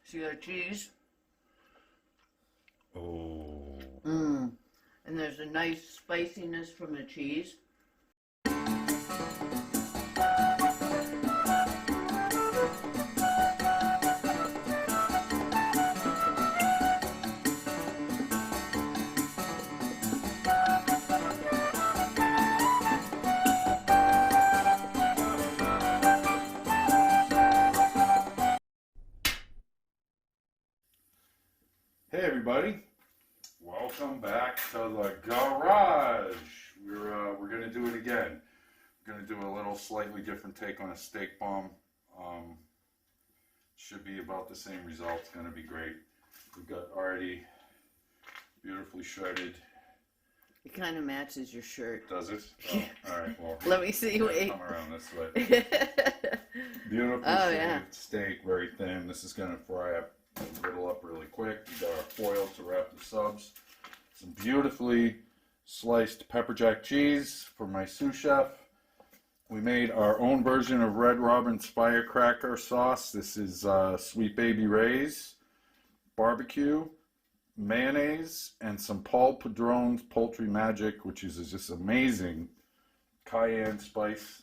See our cheese? Oh. Mmm. And there's a nice spiciness from the cheese. Hey everybody, welcome back to the garage. We're gonna do it again. We're gonna do a little slightly different take on a steak bomb. Should be about the same result. It's gonna be great. We've got already beautifully shredded. It kind of matches your shirt. Does it? Oh, all right. Well, Let me see. Wait. come around this way. Beautifully shredded yeah. steak, very thin. This is gonna fry up. Griddle up really quick. We got our foil to wrap the subs. Some beautifully sliced pepper jack cheese for my sous chef. We made our own version of Red Robin Firecracker Sauce. This is Sweet Baby Ray's barbecue, mayonnaise, and some Paul Padron's Poultry Magic, which is just amazing cayenne spice.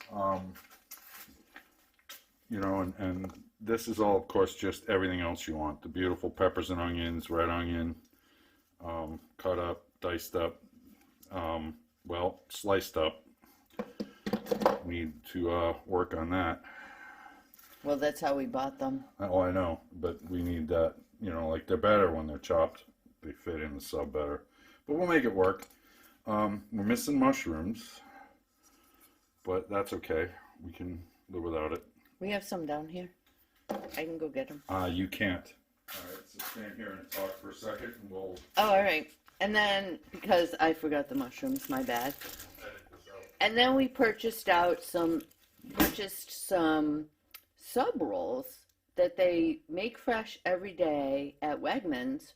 And this is all, of course, just everything else you want. The beautiful peppers and onions, red onion, cut up, diced up, sliced up. Need to work on that. Well, that's how we bought them. Oh, I know, but we need that. Like they're better when they're chopped. They fit in the sub better. But we'll make it work. We're missing mushrooms, but that's okay. We can live without it. We have some down here. I can go get them. You can't. All right, so stand here and talk for a second, and we'll. Oh, all right. And then, because I forgot the mushrooms, my bad. And then we purchased some sub rolls that they make fresh every day at Wegmans.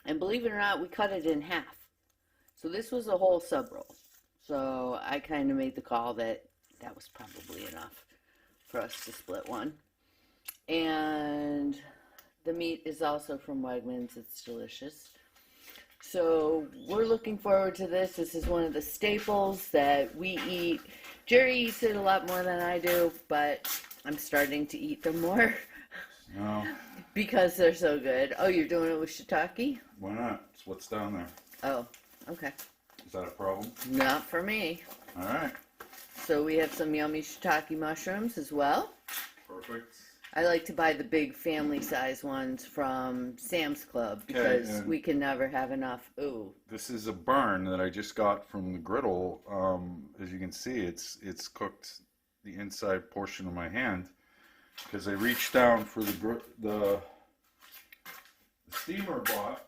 And believe it or not, we cut it in half. So this was a whole sub roll. So I kind of made the call that was probably enough for us to split one. And the meat is also from Wegmans. It's delicious. So we're looking forward to this. This is one of the staples that we eat. Jerry eats it a lot more than I do, but I'm starting to eat them more. No. Because they're so good. Oh, you're doing it with shiitake? Why not? It's what's down there. Oh, okay. Is that a problem? Not for me. All right. So we have some yummy shiitake mushrooms as well. Perfect. I like to buy the big family size ones from Sam's Club because we can never have enough. Ooh. This is a burn that I just got from the griddle. As you can see, it's cooked the inside portion of my hand because I reached down for the steamer bot,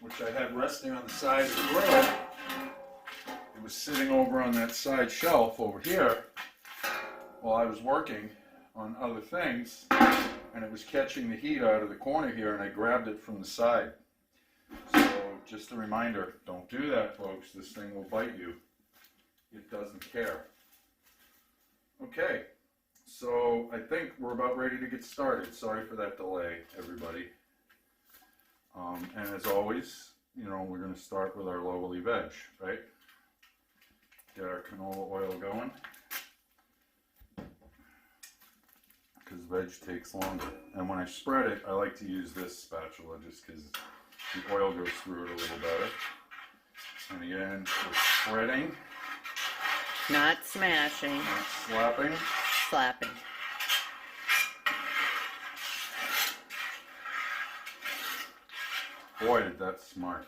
which I had resting on the side of the grill. It was sitting over on that side shelf over here while I was working on other things, and it was catching the heat out of the corner here, and I grabbed it from the side. So just a reminder, don't do that, folks. This thing will bite you. It doesn't care. Okay, so I think we're about ready to get started. Sorry for that delay, everybody. And as always, we're going to start with our lovely veg, right? Get our canola oil going. Because veg takes longer. And when I spread it, I like to use this spatula just because the oil goes through it a little better. And again, we're spreading. Not smashing. Not slapping. Slapping. Boy, did that smart.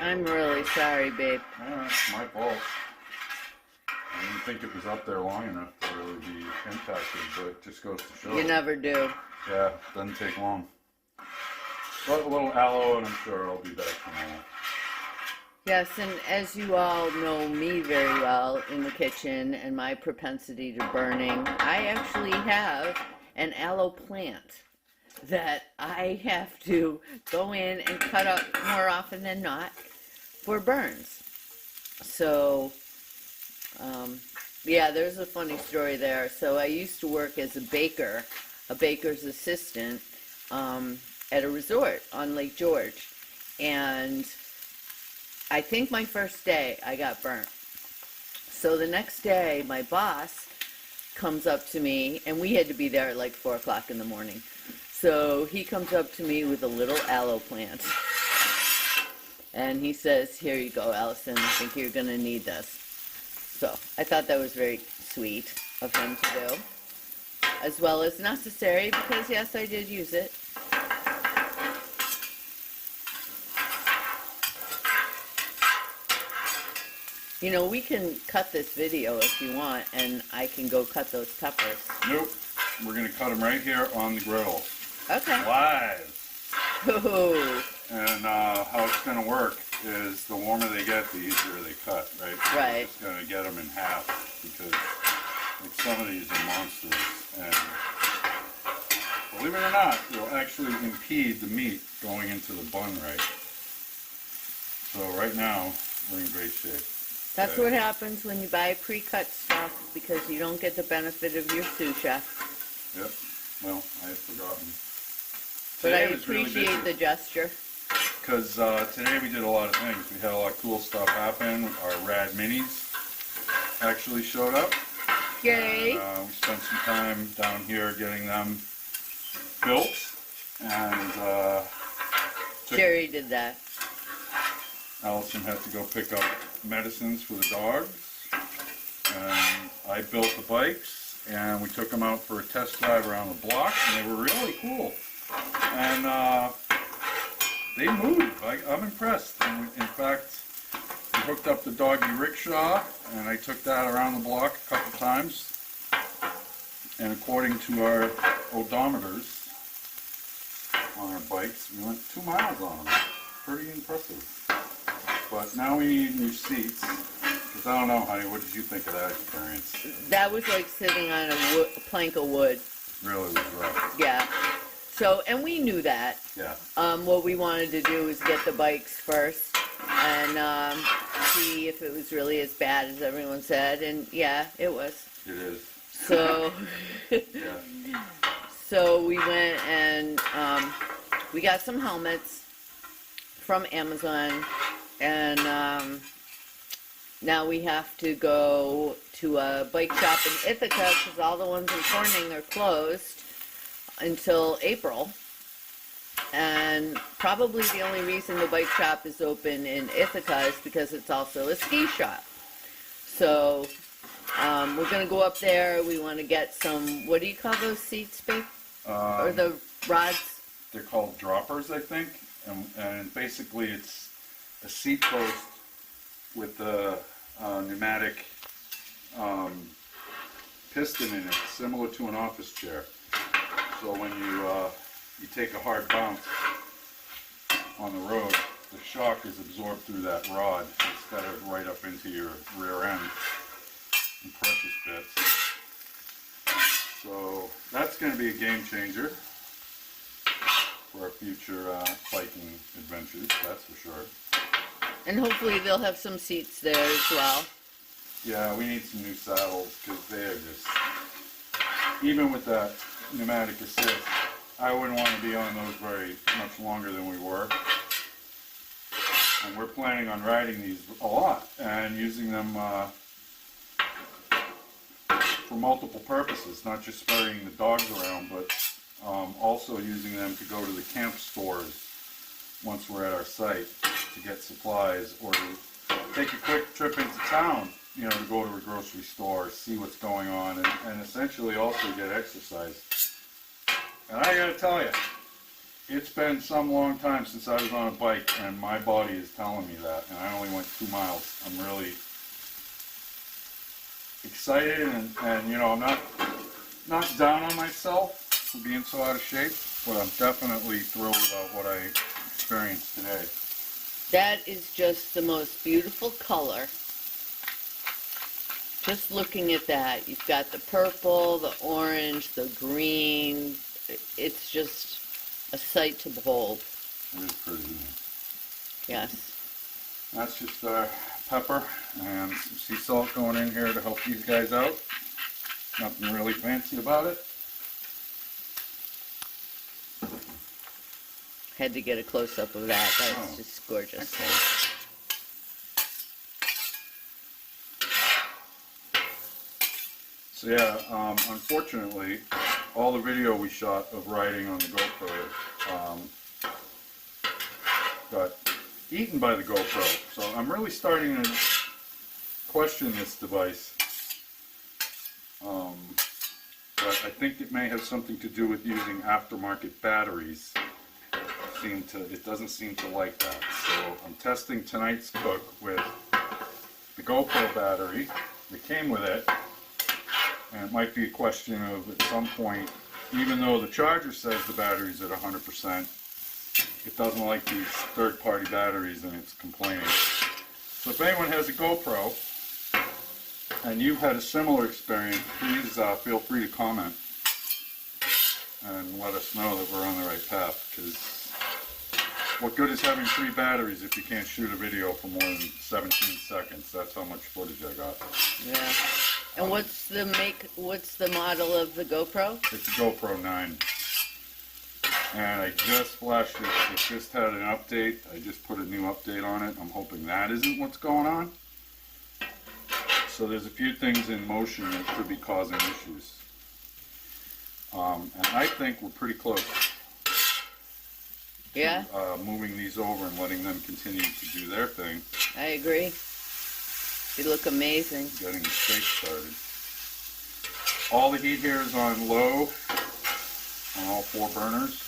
I'm really sorry, babe. It's my fault. I didn't think it was up there long enough to really be impacted, but it just goes to show. You never do. Yeah, doesn't take long. But a little aloe, and I'm sure I'll be back tomorrow. Yes, and as you all know me very well in the kitchen and my propensity to burning, I actually have an aloe plant that I have to go in and cut up more often than not for burns. So, yeah, there's a funny story there. So I used to work as a baker's assistant at a resort on Lake George. And I think my first day I got burnt. So the next day, my boss comes up to me, and we had to be there at like 4 o'clock in the morning. So he comes up to me with a little aloe plant. And he says, "Here you go, Allison. I think you're going to need this." So I thought that was very sweet of him to do, as well as necessary, because yes, I did use it. You know, we can cut this video if you want, and I can go cut those peppers. Nope. We're going to cut them right here on the griddle. Okay. Live. Ooh. And how it's going to work is the warmer they get, the easier they cut, right? Right. It's going to get them in half, because like, some of these are monsters. And believe it or not, they'll actually impede the meat going into the bun, right? So right now, we're in great shape. That's what happens when you buy pre-cut stuff, because you don't get the benefit of your sous chef. Yep. Well, I had forgotten. But I Today was really appreciate the gesture. Because today we did a lot of things. We had a lot of cool stuff happen. Our rad minis actually showed up. Yay! And, we spent some time down here getting them built. And Jerry did that. Allison had to go pick up medicines for the dogs. And I built the bikes. And we took them out for a test drive around the block. And they were really cool. And they move. I'm impressed. And in fact, we hooked up the doggy rickshaw, and I took that around the block a couple times. And according to our odometers on our bikes, we went 2 miles on them. Pretty impressive. But now we need new seats. Because I don't know, honey, what did you think of that experience? That was like sitting on a plank of wood. Really was rough. Yeah. So, and we knew that. Yeah. What we wanted to do was get the bikes first and see if it was really as bad as everyone said. And yeah, it was. It is. So, Yeah. so we went and we got some helmets from Amazon, and now we have to go to a bike shop in Ithaca, because all the ones in Corning are closed until April. And probably the only reason the bike shop is open in Ithaca is because it's also a ski shop. So we're going to go up there. We want to get some, what do you call those seats, babe? Or the rods? They're called droppers, I think. And basically it's a seat post with a pneumatic piston in it, similar to an office chair. So when you take a hard bounce on the road, the shock is absorbed through that rod instead of right up into your rear end in precious bits. So that's going to be a game changer for our future biking adventures, that's for sure. And hopefully they'll have some seats there as well. Yeah, we need some new saddles, because they are just, even with that pneumatic assist, I wouldn't want to be on those very much longer than we were. And we're planning on riding these a lot and using them for multiple purposes, not just ferrying the dogs around, but also using them to go to the camp stores once we're at our site to get supplies, or to take a quick trip into town, you know, to go to a grocery store, see what's going on, and essentially also get exercise. And I gotta tell you, it's been some long time since I was on a bike, and my body is telling me that, and I only went 2 miles. I'm really excited, and you know, I'm not down on myself for being so out of shape, but I'm definitely thrilled about what I experienced today. That is just the most beautiful color. Just looking at that, you've got the purple, the orange, the green. It's just a sight to behold. It is pretty. Yes. That's just pepper and some sea salt going in here to help these guys out. Nothing really fancy about it. Had to get a close-up of that. That's Oh. just gorgeous. Excellent. So yeah, unfortunately, all the video we shot of riding on the GoPro got eaten by the GoPro. So I'm really starting to question this device. But I think it may have something to do with using aftermarket batteries. It doesn't seem to like that. So I'm testing tonight's cook with the GoPro battery that came with it. And it might be a question of, at some point, even though the charger says the battery's at 100%, it doesn't like these third-party batteries and it's complaining. So if anyone has a GoPro and you've had a similar experience, please feel free to comment and let us know that we're on the right path, because what good is having 3 batteries if you can't shoot a video for more than 17 seconds? That's how much footage I got. Yeah. And what's the model of the GoPro? It's a GoPro 9. And I just flashed it. It just had an update. I just put a new update on it. I'm hoping that isn't what's going on. So there's a few things in motion that could be causing issues. And I think we're pretty close. Yeah, Moving these over and letting them continue to do their thing. I agree. They look amazing. Getting the steak started. All the heat here is on low on all 4 burners,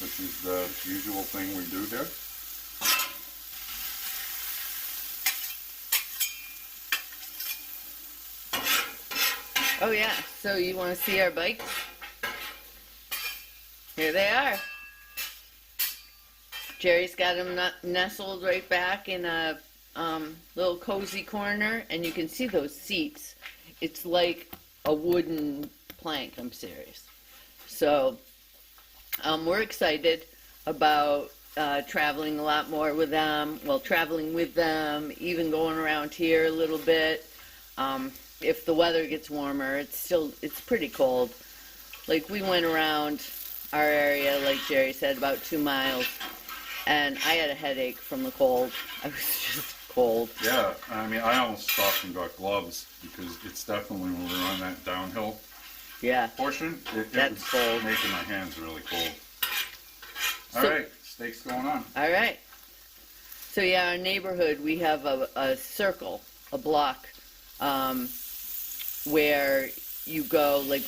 which is the usual thing we do here. Oh yeah, so you want to see our bikes? Here they are. Jerry's got them nestled right back in a little cozy corner, and you can see those seats. It's like a wooden plank, I'm serious. So we're excited about traveling a lot more with them. Well, traveling with them, even going around here a little bit. If the weather gets warmer, it's pretty cold. Like, we went around our area, like Jerry said, about 2 miles, and I had a headache from the cold. I was just cold. Yeah, I mean, I almost stopped and got gloves, because it's definitely, when we were on that downhill portion, it That's was cold. making my hands really cold. All So- right, steak's going on. All right. So yeah, our neighborhood, we have a circle, a block, where you go, like,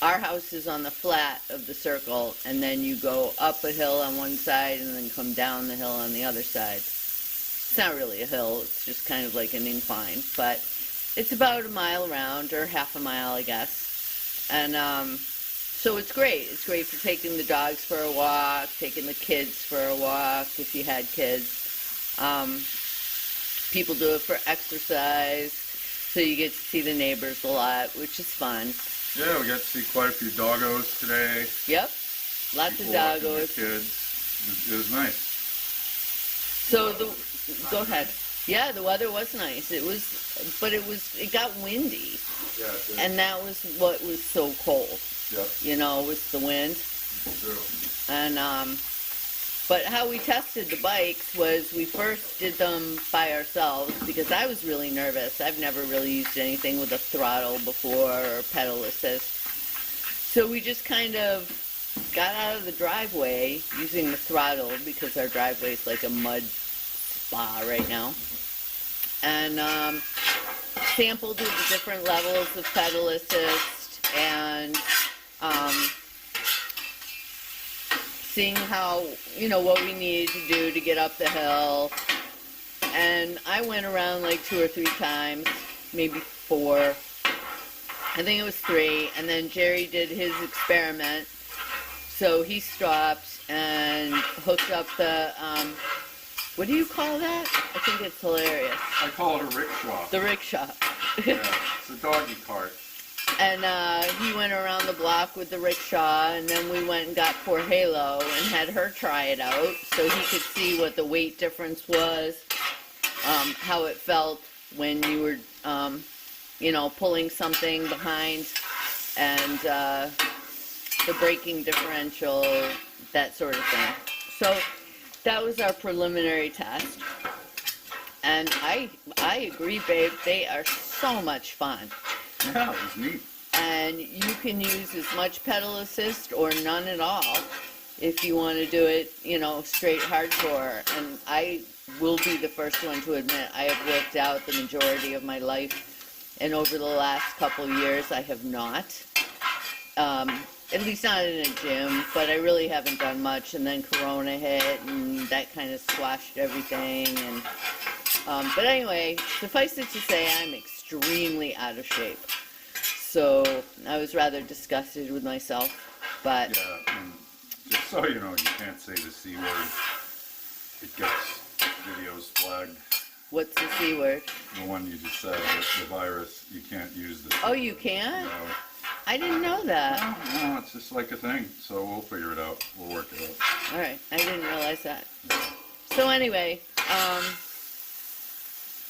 our house is on the flat of the circle, and then you go up a hill on one side and then come down the hill on the other side. It's not really a hill, it's just kind of like an incline, but it's about a mile around, or half a mile, I guess. And so it's great. It's great for taking the dogs for a walk, taking the kids for a walk, if you had kids. People do it for exercise, so you get to see the neighbors a lot, which is fun. Yeah, we got to see quite a few doggos today. Yep, lots People of walking their doggos. kids. It was nice. So go ahead. Yeah, the weather was nice. It got windy, Yeah, it did. and that was what was so cold. Yep, You know, was the wind. true. And but how we tested the bikes was, we first did them by ourselves, because I was really nervous. I've never really used anything with a throttle before, or pedal assist. So we just kind of got out of the driveway using the throttle, because our driveway is like a mud spa right now. And sampled with the different levels of pedal assist, and seeing how, what we needed to do to get up the hill. And I went around like 2 or 3 times, maybe 4. I think it was 3. And then Jerry did his experiment. So he stopped and hooked up the, what do you call that? I think it's hilarious. I call it a rickshaw. The rickshaw. Yeah, it's a doggy cart. And he went around the block with the rickshaw, and then we went and got poor Halo and had her try it out, so he could see what the weight difference was, how it felt when you were, pulling something behind, and the braking differential, that sort of thing. So that was our preliminary test. And I agree, babe. They are so much fun. Yeah, it was neat. And you can use as much pedal assist or none at all if you want to do it, straight hardcore. And I will be the first one to admit I have worked out the majority of my life. And over the last couple of years, I have not. At least not in a gym, but I really haven't done much. And then Corona hit, and that kind of squashed everything. And but anyway, suffice it to say, I'm extremely out of shape. So I was rather disgusted with myself. But Yeah, and just so you know, you can't say the C word. It gets videos flagged. what's the C word? The one you just said, the virus, you can't use the C Oh, you word. can't? No. I didn't know that. No, it's just like a thing. So we'll figure it out. We'll work it out. All right, I didn't realize that. So anyway,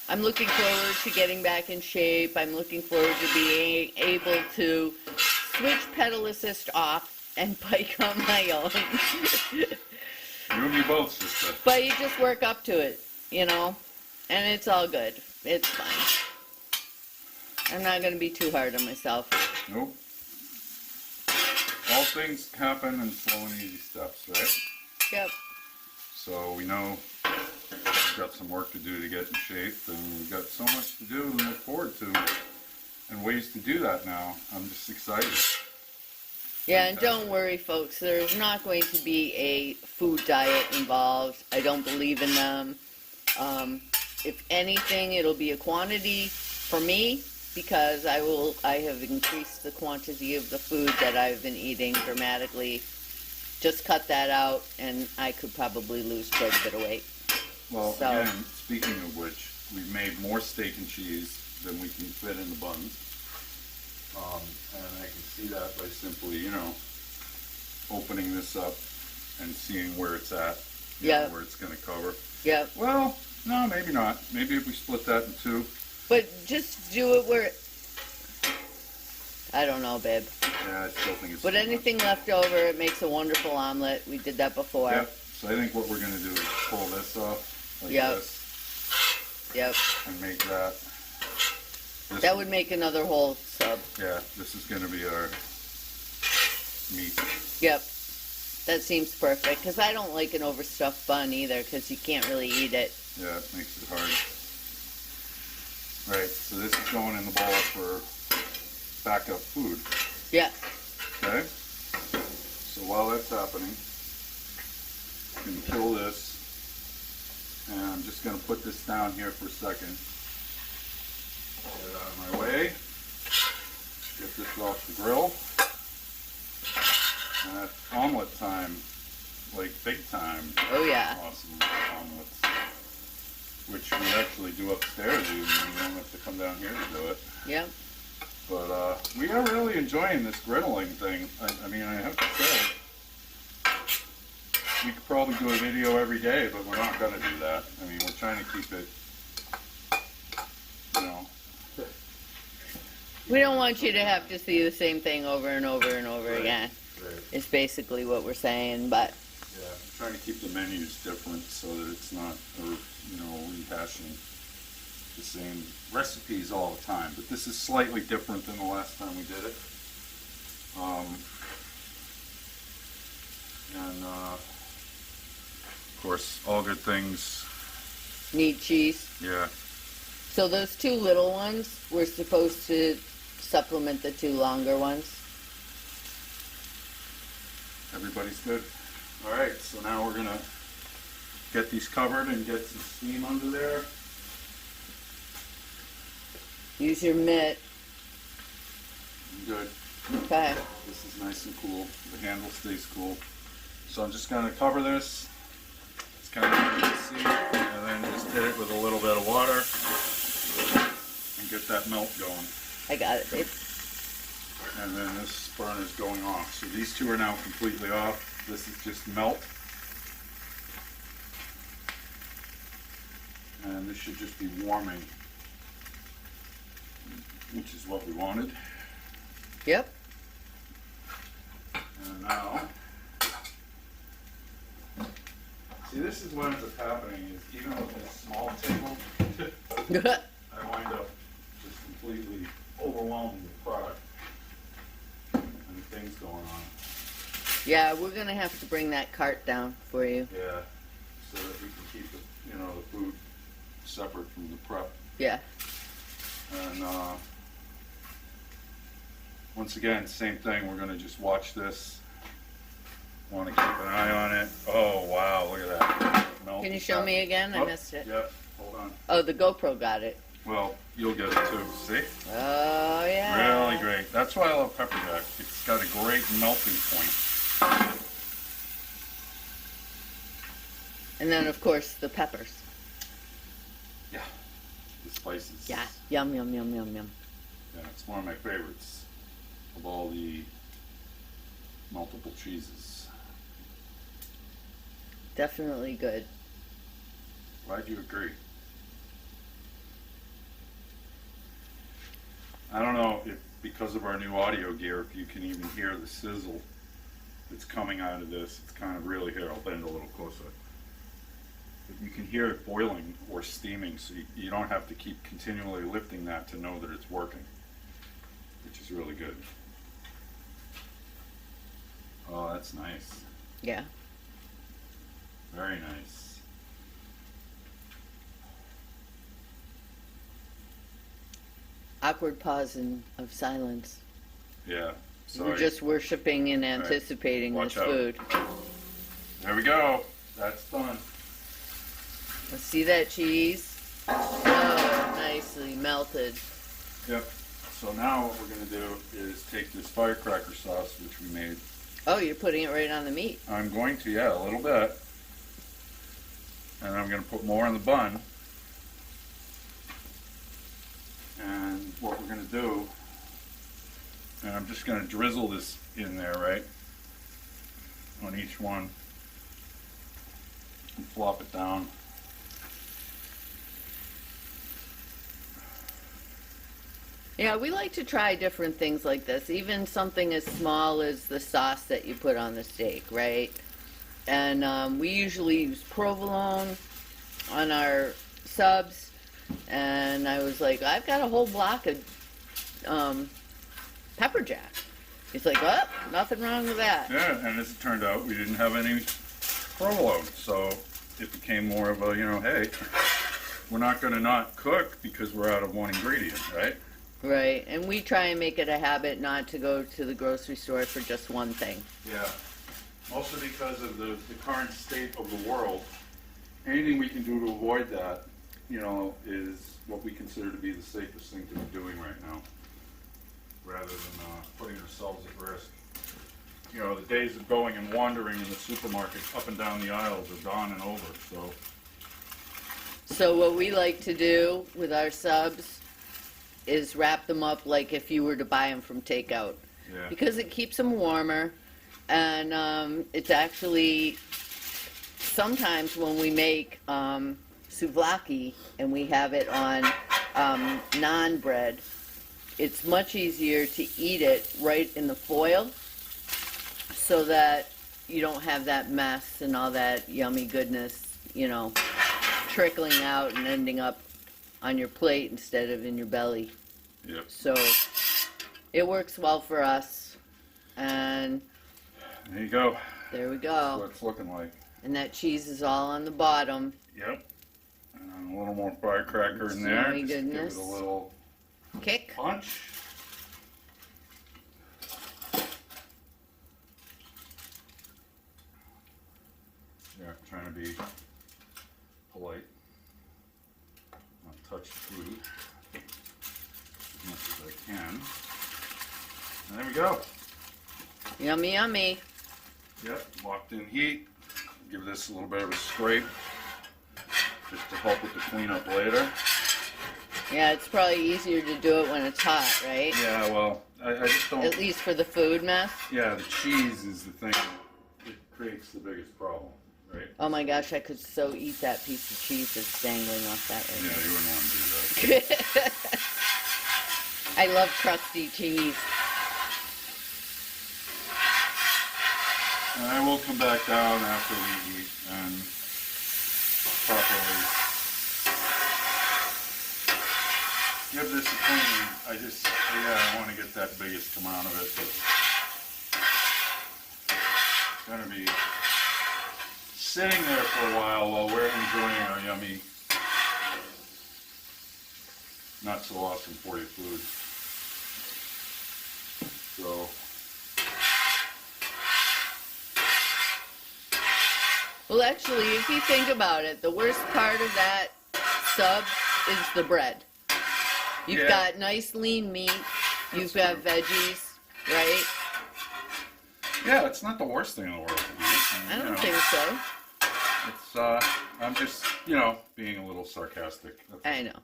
I'm looking forward to getting back in shape. I'm looking forward to being able to switch pedal assist off and bike on my own. You and me both, sister. But you just work up to it, and it's all good. It's fine. I'm not going to be too hard on myself. Nope. All things happen in slow and easy steps, right? Yep. So we know we've got some work to do to get in shape, and we've got so much to do and look forward to, and ways to do that now. I'm just excited. Yeah, and don't worry, folks. There's not going to be a food diet involved. I don't believe in them. If anything, it'll be a quantity for me, because I have increased the quantity of the food that I've been eating dramatically. Just cut that out, and I could probably lose quite a bit of weight. Well, So- again, speaking of which, we've made more steak and cheese than we can fit in the buns. And I can see that by simply, opening this up and seeing where it's at, Yeah. where it's going to cover. Yep. Well, no, maybe not. Maybe if we split that in two. But just do it where... I don't know, babe. Yeah, I still think it's But too much. anything left over, it makes a wonderful omelet. We did that before. Yep. So I think what we're going to do is pull this off like Yep. this Yep. and make that. This, That would make another whole sub. Yeah, this is going to be our meat. Yep. That seems perfect. Because I don't like an overstuffed bun either, because you can't really eat it. Yeah, it makes it hard. Right, so this is going in the bowl for backup food. Yeah. Okay? So while that's happening, I'm going to kill this. And I'm just going to put this down here for a second. Get it out of my way. Get this off the grill. And that's omelet time. Like big time. Oh, yeah. Awesome omelets. Which we actually do upstairs even. You don't have to come down here to do it. Yep. But we are really enjoying this griddling thing. I mean, I have to say, we could probably do a video every day, but we're not going to do that. I mean, we're trying to keep it, We don't want you to have to see the same thing over and over and over Right. again. Right. It's basically what we're saying, but Yeah, I'm trying to keep the menus different so that it's not, rehashing the same recipes all the time. But this is slightly different than the last time we did it. Of course, all good things. need cheese. Yeah, So those two little ones, we're supposed to supplement the two longer ones. everybody's good. All right, so now we're gonna get these covered and get some steam under there. Use your mitt. Good. Okay. This is nice and cool. The handle stays cool. So I'm just gonna cover this. It's kind of hard to see, and then just hit it with a little bit of water and get that melt going. I got it, babe. And then this burner's going off. So these two are now completely off. This is just melt. And this should just be warming, which is what we wanted. Yep. And now, See, this is what ends up happening is even with this small table, I wind up just completely overwhelmed with product and things going on. Yeah, we're gonna have to bring that cart down for you. Yeah, so that we can keep the, the food separate from the prep. Yeah. And once again, same thing. We're gonna just watch this. Want to keep an eye on it. Oh wow, look at that. Can you show me again? I missed it. Yeah, hold on. Oh, the GoPro got it. Well, you'll get it too. See? Oh yeah. Really great. That's why I love PepperCracker. It's got a great melting point. And then of course the peppers. Yeah. The spices. Yeah. Yum yum yum yum yum. Yeah, it's one of my favorites of all the multiple cheeses. Definitely good. Glad you agree. I don't know if because of our new audio gear, if you can even hear the sizzle that's coming out of this. It's kind of really here. I'll bend a little closer. But you can hear it boiling or steaming, so you don't have to keep continually lifting that to know that it's working, which is really good. Oh, that's nice. Yeah. Very nice. Awkward pause of silence. Yeah. We're just worshiping and anticipating Watch this out. food. There we go. That's done. Let's see that cheese. Oh, nicely melted. Yep. So now what we're going to do is take this firecracker sauce, which we made. Oh, you're putting it right on the meat. I'm going to, yeah, a little bit. And I'm going to put more in the bun. And what we're going to do, and I'm just going to drizzle this in there, right? On each one. And flop it down. Yeah, we like to try different things like this. Even something as small as the sauce that you put on the steak, right? And we usually use provolone on our subs. And I was like, I've got a whole block of pepper jack. He's like, oh, nothing wrong with that. Yeah, and as it turned out, we didn't have any provolone. So it became more of a, hey, we're not going to not cook because we're out of one ingredient, right? Right, and we try and make it a habit not to go to the grocery store for just one thing. Yeah, mostly because of the current state of the world. Anything we can do to avoid that, is what we consider to be the safest thing to be doing right now, rather than putting ourselves at risk. The days of going and wandering in the supermarket up and down the aisles are gone and over, So what we like to do with our subs is wrap them up like if you were to buy them from takeout. Yeah. Because it keeps them warmer, and it's actually, sometimes when we make souvlaki and we have it on naan bread, it's much easier to eat it right in the foil so that you don't have that mess and all that yummy goodness, trickling out and ending up on your plate instead of in your belly. Yep. So it works well for us, and There you go. there we That's go. what it's looking like. And that cheese is all on the bottom. Yep. And a little more firecracker in Smelly there. Just goodness. give it a little Kick. punch. Yeah, trying to be polite. Not touch the food as much as I can. And there we go. Yummy, yummy. Yep, locked in heat. Give this a little bit of a scrape just to help with the cleanup later. Yeah, it's probably easier to do it when it's hot, right? Yeah, well, I just don't. At least for the food mess. Yeah, the cheese is the thing that creates the biggest problem, right? Oh my gosh, I could so eat that piece of cheese that's dangling off that Yeah, right you wouldn't want to do that. now. I love crusty cheese. And I will come back down after we eat and properly. Give this a clean. I want to get that biggest amount of it. It's going to be sitting there for a while we're enjoying our yummy, not so awesome for you food. So, well, actually, if you think about it, the worst part of that sub is the bread. You've got nice lean meat. You've got veggies, right? Yeah, it's not the worst thing in the world to eat. I don't think so. It's, I'm just, being a little sarcastic. I know.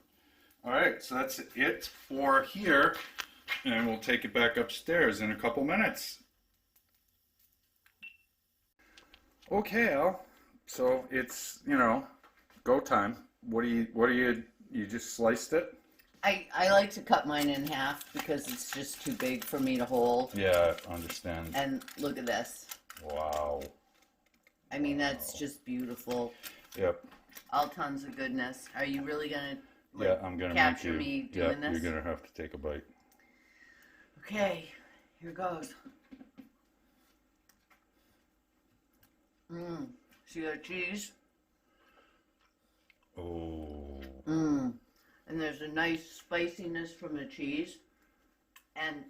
All right, so that's it for here, and we'll take it back upstairs in a couple minutes. Okay, Al. So it's, go time. What do you just sliced it? I like to cut mine in half because it's just too big for me to hold. Yeah, I understand. And look at this. Wow. I mean, that's just beautiful. Yep. All tons of goodness. Are you really going to I'm gonna capture make you, me doing this? You're going to have to take a bite. Okay, here goes. See that cheese? Oh. And there's a nice spiciness from the cheese. And,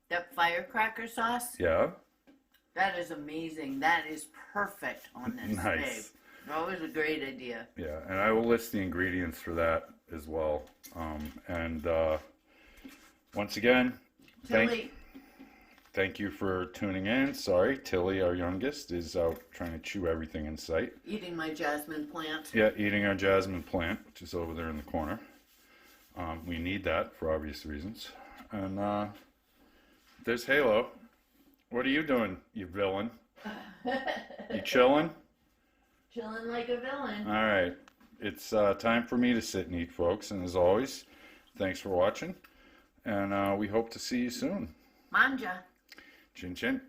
that firecracker sauce? Yeah? That is amazing. That is perfect on this Nice. steak. That was a great idea. Yeah, and I will list the ingredients for that as well. Once again, Tilly, thank you for tuning in. Sorry, Tilly, our youngest, is out trying to chew everything in sight. eating my jasmine plant. Yeah, eating our jasmine plant, which is over there in the corner. We need that for obvious reasons. And there's Halo. What are you doing, you villain? You chilling? Chilling like a villain. All right. It's time for me to sit and eat, folks. And as always, thanks for watching. And we hope to see you soon. Manja. Chin chin.